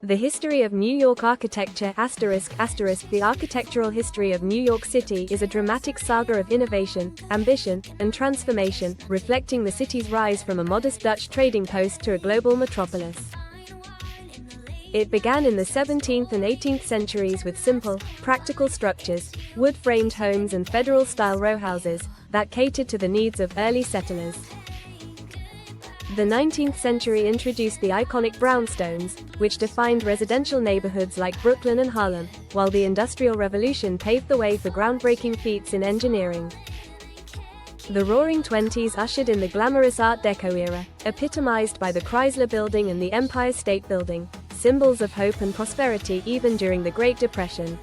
The history of New York architecture ***. The architectural history of New York City is a dramatic saga of innovation, ambition, and transformation, reflecting the city's rise from a modest Dutch trading post to a global metropolis. It began in the 17th and 18th centuries with simple, practical structures, wood-framed homes and federal-style row houses that catered to the needs of early settlers. The 19th century introduced the iconic brownstones, which defined residential neighborhoods like Brooklyn and Harlem, while the Industrial Revolution paved the way for groundbreaking feats in engineering. The Roaring Twenties ushered in the glamorous Art Deco era, epitomized by the Chrysler Building and the Empire State Building, symbols of hope and prosperity even during the Great Depression.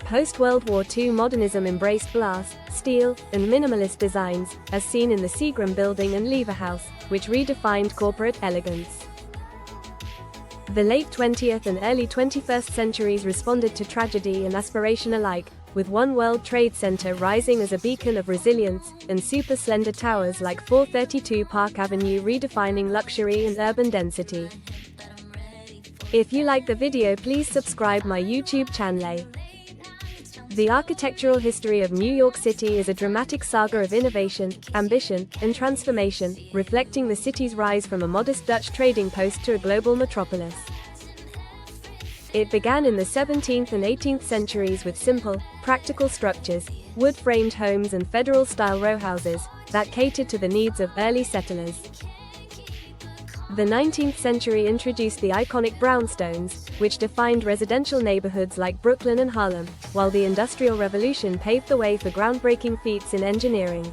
Post-World War II modernism embraced glass, steel, and minimalist designs, as seen in the Chrysler Building and Lever House, which redefined corporate elegance. The late 20th and early 21st centuries responded to tragedy and aspiration alike, with One World Trade Center rising as a beacon of resilience, and super-slender towers like 432 Park Avenue redefining luxury and urban density. If you like the video, please subscribe my YouTube channel. The architectural history of New York City is a dramatic saga of innovation, ambition, and transformation, reflecting the city's rise from a modest Dutch trading post to a global metropolis. It began in the 17th and 18th centuries with simple, practical structures, wood-framed homes and federal-style row houses that catered to the needs of early settlers. The 19th century introduced the iconic brownstones, which defined residential neighborhoods like Brooklyn and Harlem, while the Industrial Revolution paved the way for groundbreaking feats in engineering.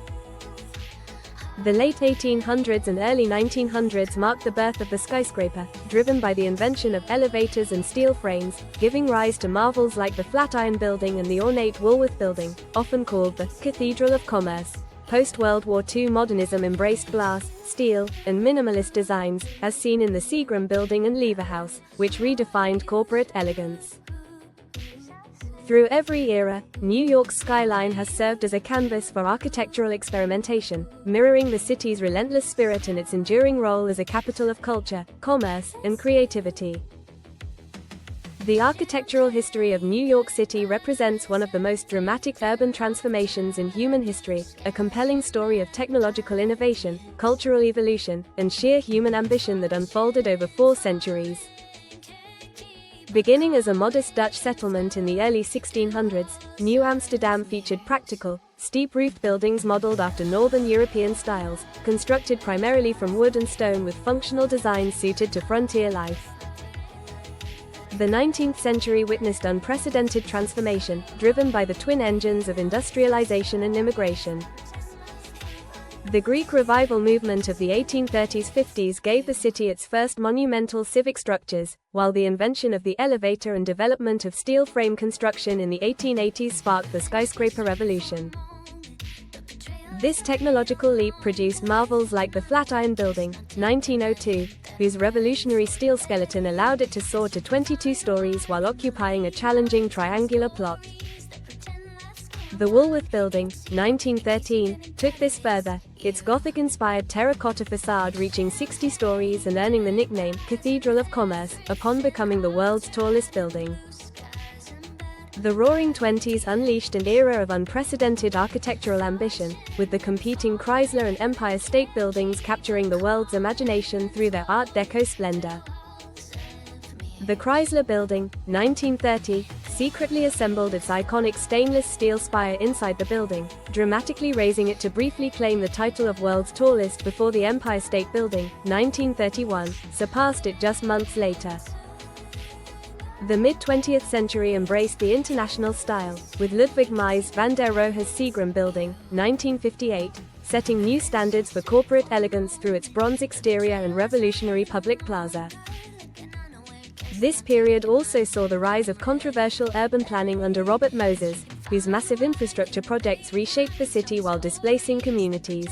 The late 1800s and early 1900s marked the birth of the skyscraper, driven by the invention of elevators and steel frames, giving rise to marvels like the Flatiron Building and the ornate Woolworth Building, often called the Cathedral of Commerce. Post-World War II modernism embraced glass, steel, and minimalist designs, as seen in the Chrysler Building and Lever House, which redefined corporate elegance. Through every era, New York's skyline has served as a canvas for architectural experimentation, mirroring the city's relentless spirit and its enduring role as a capital of culture, commerce, and creativity. The architectural history of New York City represents one of the most dramatic urban transformations in human history, a compelling story of technological innovation, cultural evolution, and sheer human ambition that unfolded over 4 centuries. Beginning as a modest Dutch settlement in the early 1600s, New Amsterdam featured practical, steep-roofed buildings modeled after Northern European styles, constructed primarily from wood and stone with functional designs suited to frontier life. The 19th century witnessed unprecedented transformation, driven by the twin engines of industrialization and immigration. The Greek Revival movement of the 1830s-50s gave the city its first monumental civic structures, while the invention of the elevator and development of steel frame construction in the 1880s sparked the skyscraper revolution. This technological leap produced marvels like the Flatiron Building, 1902, whose revolutionary steel skeleton allowed it to soar to 22 stories while occupying a challenging triangular plot. The Woolworth Building, 1913, took this further, its Gothic-inspired terracotta facade reaching 60 stories and earning the nickname Cathedral of Commerce upon becoming the world's tallest building. The Roaring Twenties unleashed an era of unprecedented architectural ambition, with the competing Chrysler and Empire State Buildings capturing the world's imagination through their Art Deco splendor. The Chrysler Building, 1930, secretly assembled its iconic stainless steel spire inside the building, dramatically raising it to briefly claim the title of world's tallest before the Empire State Building, 1931, surpassed it just months later. The mid-20th century embraced the international style, with Ludwig Mies van der Rohe's Chrysler Building, 1958, setting new standards for corporate elegance through its bronze exterior and revolutionary public plaza. This period also saw the rise of controversial urban planning under Robert Moses, whose massive infrastructure projects reshaped the city while displacing communities.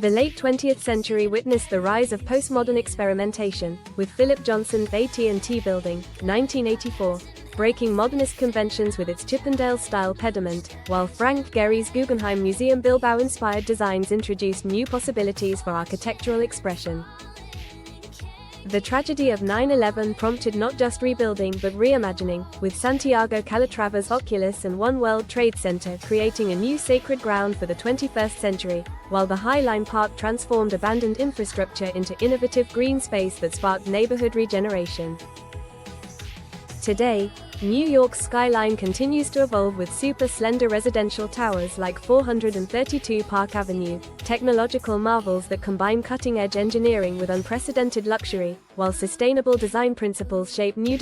The late 20th century witnessed the rise of postmodern experimentation, with Philip Johnson's AT&T Building, 1984, breaking modernist conventions with its Chippendale-style pediment, while Frank Gehry's Guggenheim Museum Bilbao-inspired designs introduced new possibilities for architectural expression. The tragedy of 9/11 prompted not just rebuilding but reimagining, with Santiago Calatrava's Oculus and One World Trade Center creating a new sacred ground for the 21st century, while the High Line Park transformed abandoned infrastructure into innovative green space that sparked neighborhood regeneration. Today, New York's skyline continues to evolve with super-slender residential towers like 432 Park Avenue, technological marvels that combine cutting-edge engineering with unprecedented luxury, while sustainable design principles shape new